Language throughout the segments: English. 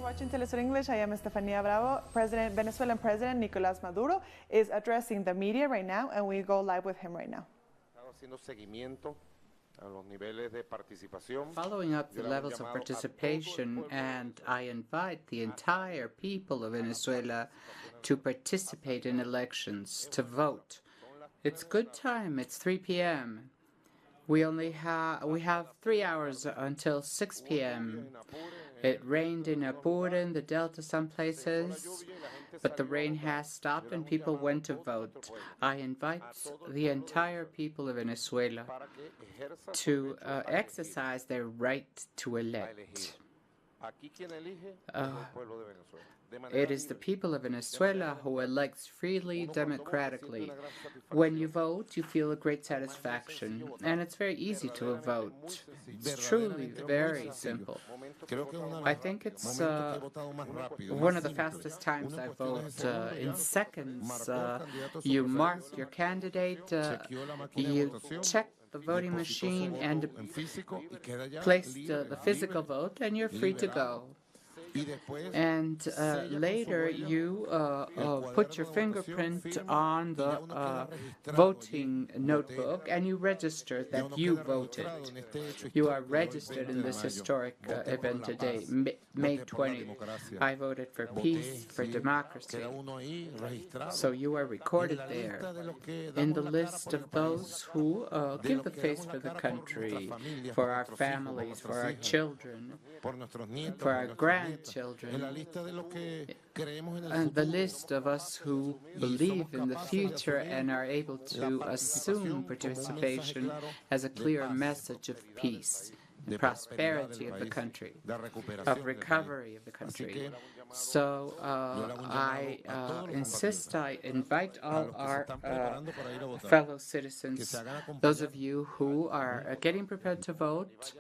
Watching Telesur English, I am Estefania Bravo. Venezuelan President Nicolas Maduro is addressing the media right now, and we go live with him right now. Following up the levels of participation, and I invite the entire people of Venezuela to participate in elections, to vote. It's good time. It's 3 p.m. We have 3 hours until 6 p.m. It rained in Apure, in the Delta, some places, but the rain has stopped and people went to vote. I invite the entire people of Venezuela to exercise their right to elect. It is the people of Venezuela who elects freely, democratically. When you vote, you feel a great satisfaction, and it's very easy to vote. It's truly very simple. I think it's one of the fastest times I vote. In seconds, you mark your candidate, you check the voting machine and place the physical vote, and you're free to go. And later you put your fingerprint on the voting notebook and you register that you voted. You are registered in this historic event today, May 20th. I voted for peace, for democracy. So you are recorded there in the list of those who give the face for the country, for our families, for our children, for our grandchildren, and the list of us who believe in the future and are able to assume participation as a clear message of peace, and prosperity of the country, of recovery of the country. So I invite all our fellow citizens, those of you who are getting prepared to vote,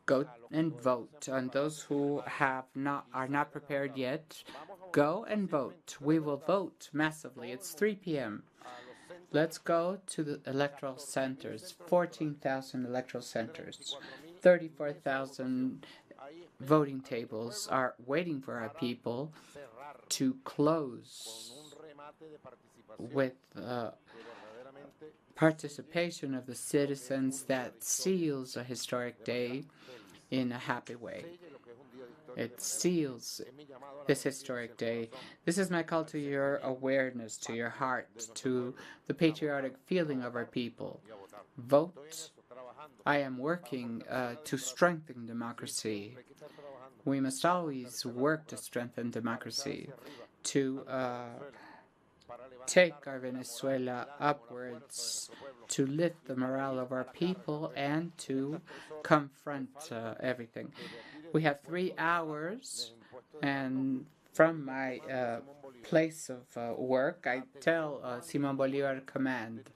go and vote. And those who are not prepared yet, go and vote. We will vote massively. It's 3 p.m. Let's go to the electoral centers, 14,000 electoral centers, 34,000 voting tables are waiting for our people to close with participation of the citizens that seals a historic day in a happy way. It seals this historic day. This is my call to your awareness, to your heart, to the patriotic feeling of our people. Vote. I am working to strengthen democracy. We must always work to strengthen democracy, to take our Venezuela upwards, to lift the morale of our people, and to confront everything. We have 3 hours, and from my place of work, I tell Simon Bolivar Command,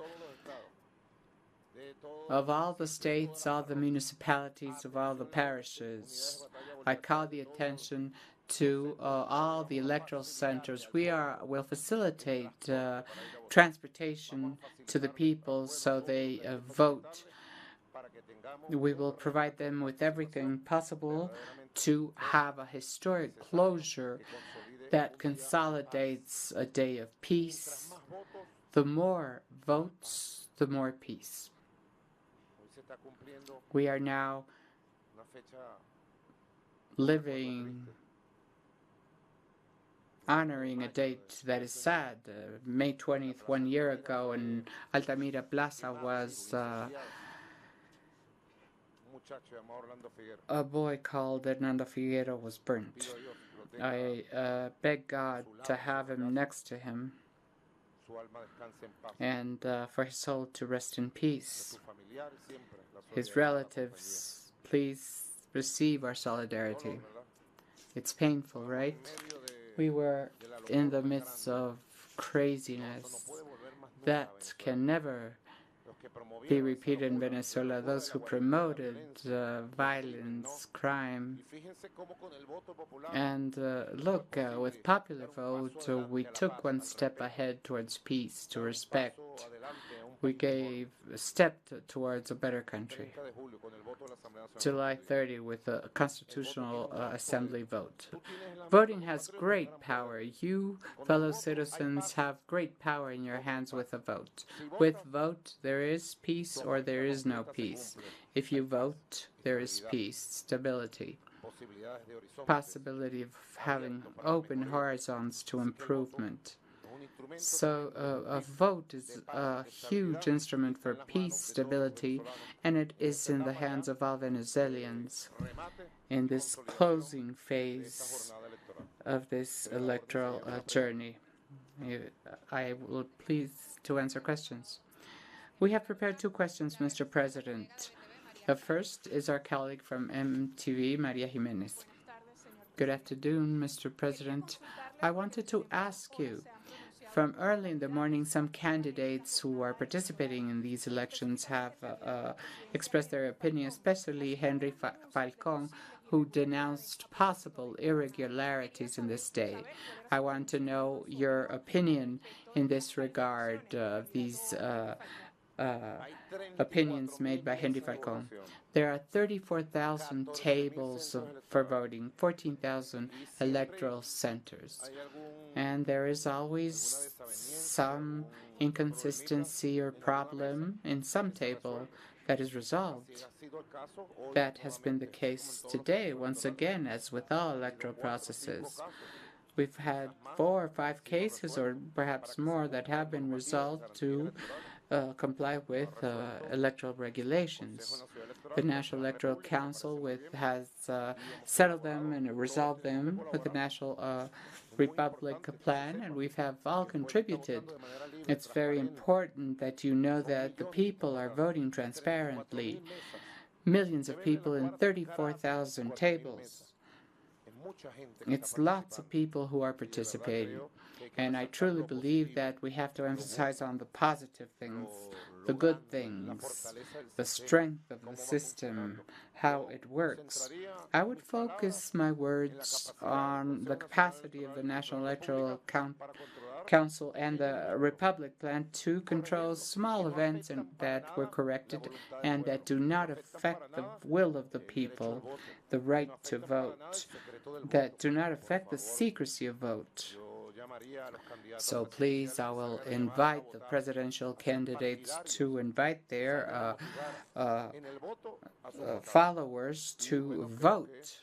of all the states, all the municipalities, of all the parishes, I call the attention to all the electoral centers. We will facilitate transportation to the people so they vote. We will provide them with everything possible to have a historic closure that consolidates a day of peace. The more votes, the more peace. We are now honoring a date that is sad. May 20th, 1 year ago, in Altamira Plaza was a boy called Hernando Figueroa was burnt. I beg God to have him next to him and for his soul to rest in peace. His relatives, please receive our solidarity. It's painful, right? We were in the midst of craziness that can never be repeated in Venezuela, those who promoted violence, crime. And look, with popular vote, we took one step ahead towards peace, to respect. We gave a step towards a better country. July 30 with a constitutional assembly vote. Voting has great power. You, fellow citizens, have great power in your hands with a vote. With vote, there is peace or there is no peace. If you vote, there is peace, stability, possibility of having open horizons to improvement. So a vote is a huge instrument for peace, stability, and it is in the hands of all Venezuelans in this closing phase of this electoral journey. I will please to answer questions. We have prepared 2 questions, Mr. President. The first is our colleague from MTV, Maria Jimenez. Good afternoon, Mr. President. I wanted to ask you, from early in the morning, some candidates who are participating in these elections have expressed their opinion, especially Henry Falcón, who denounced possible irregularities in this day. I want to know your opinion in this regard, these opinions made by Henry Falcón. There are 34,000 tables for voting, 14,000 electoral centers. And there is always some inconsistency or problem in some table that is resolved. That has been the case today, once again, as with all electoral processes. We've had 4 or 5 cases, or perhaps more, that have been resolved to comply with electoral regulations. The National Electoral Council has settled them and resolved them with the National Republic Plan, and we have all contributed. It's very important that you know that the people are voting transparently. Millions of people in 34,000 tables. It's lots of people who are participating. And I truly believe that we have to emphasize on the positive things, the good things, the strength of the system, how it works. I would focus my words on the capacity of the National Electoral Council and the Republic Plan to control small events that were corrected and that do not affect the will of the people, the right to vote, that do not affect the secrecy of vote. So please, I will invite the presidential candidates to invite their followers to vote.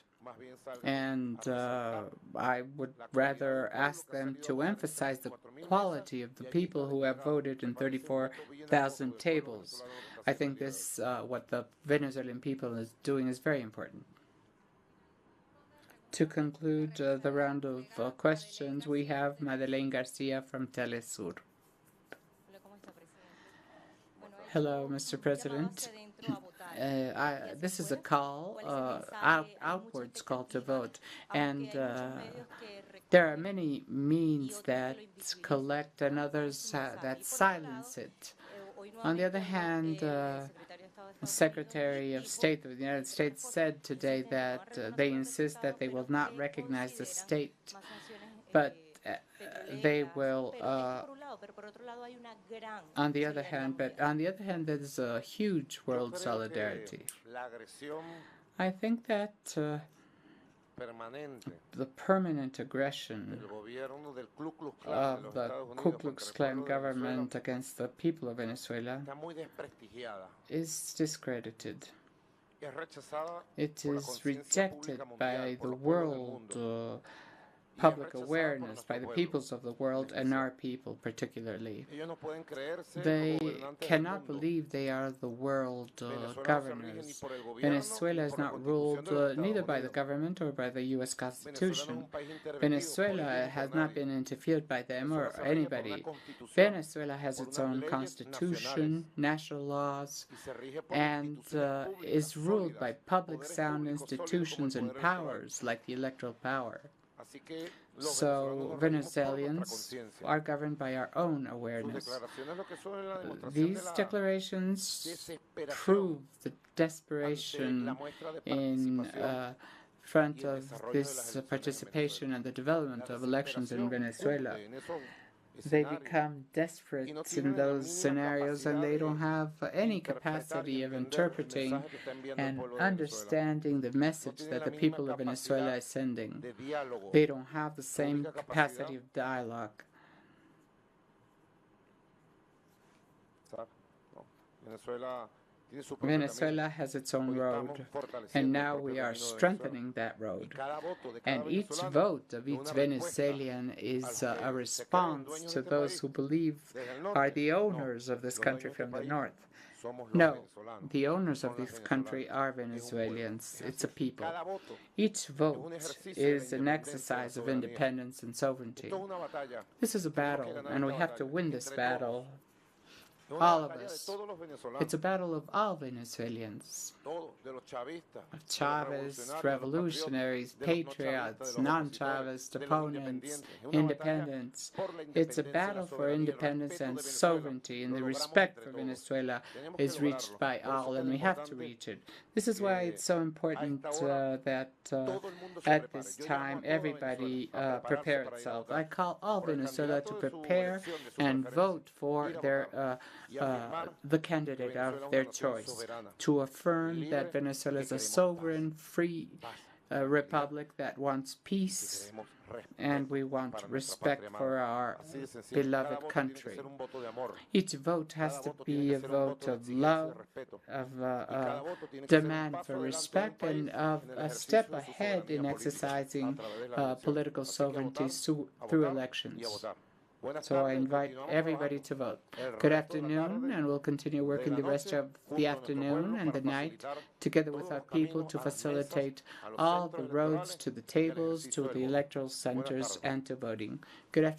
And I would rather ask them to emphasize the quality of the people who have voted in 34,000 tables. I think this, what the Venezuelan people is doing is very important. To conclude the round of questions, we have Madeleine Garcia from Telesur. Hello, Mr. President. This is a call, outwards call to vote, and there are many means that collect and others that silence it. On the other hand, the Secretary of State of the United States said today that they insist that they will not recognize the state, but they will, on the other hand, there's a huge world solidarity. I think that the permanent aggression of the Ku Klux Klan government against the people of Venezuela is discredited. It is rejected by the world public awareness, by the peoples of the world and our people particularly. They cannot believe they are the world governors. Venezuela is not ruled neither by the government or by the U.S. Constitution. Venezuela has not been interfered by them or anybody. Venezuela has its own constitution, national laws, and is ruled by public sound institutions and powers like the electoral power. So Venezuelans are governed by our own awareness. These declarations prove the desperation in front of this participation and the development of elections in Venezuela. They become desperate in those scenarios, and they don't have any capacity of interpreting and understanding the message that the people of Venezuela is sending. They don't have the same capacity of dialogue. Venezuela has its own road, and now we are strengthening that road. And each vote of each Venezuelan is a response to those who believe are the owners of this country from the north. No, the owners of this country are Venezuelans. It's a people. Each vote is an exercise of independence and sovereignty. This is a battle, and we have to win this battle. All of us. It's a battle of all Venezuelans. Of Chavists, revolutionaries, patriots, non-Chavist opponents, independents. It's a battle for independence and sovereignty, and the respect for Venezuela is reached by all, and we have to reach it. This is why it's so important that at this time everybody prepare itself. I call all Venezuela to prepare and vote for the candidate of their choice, to affirm that Venezuela is a sovereign, free republic that wants peace, and we want respect for our beloved country. Each vote has to be a vote of love, of demand for respect, and of a step ahead in exercising political sovereignty through elections. So I invite everybody to vote. Good afternoon, and we'll continue working the rest of the afternoon and the night together with our people to facilitate all the roads to the tables, to the electoral centers, and to voting. Good afternoon.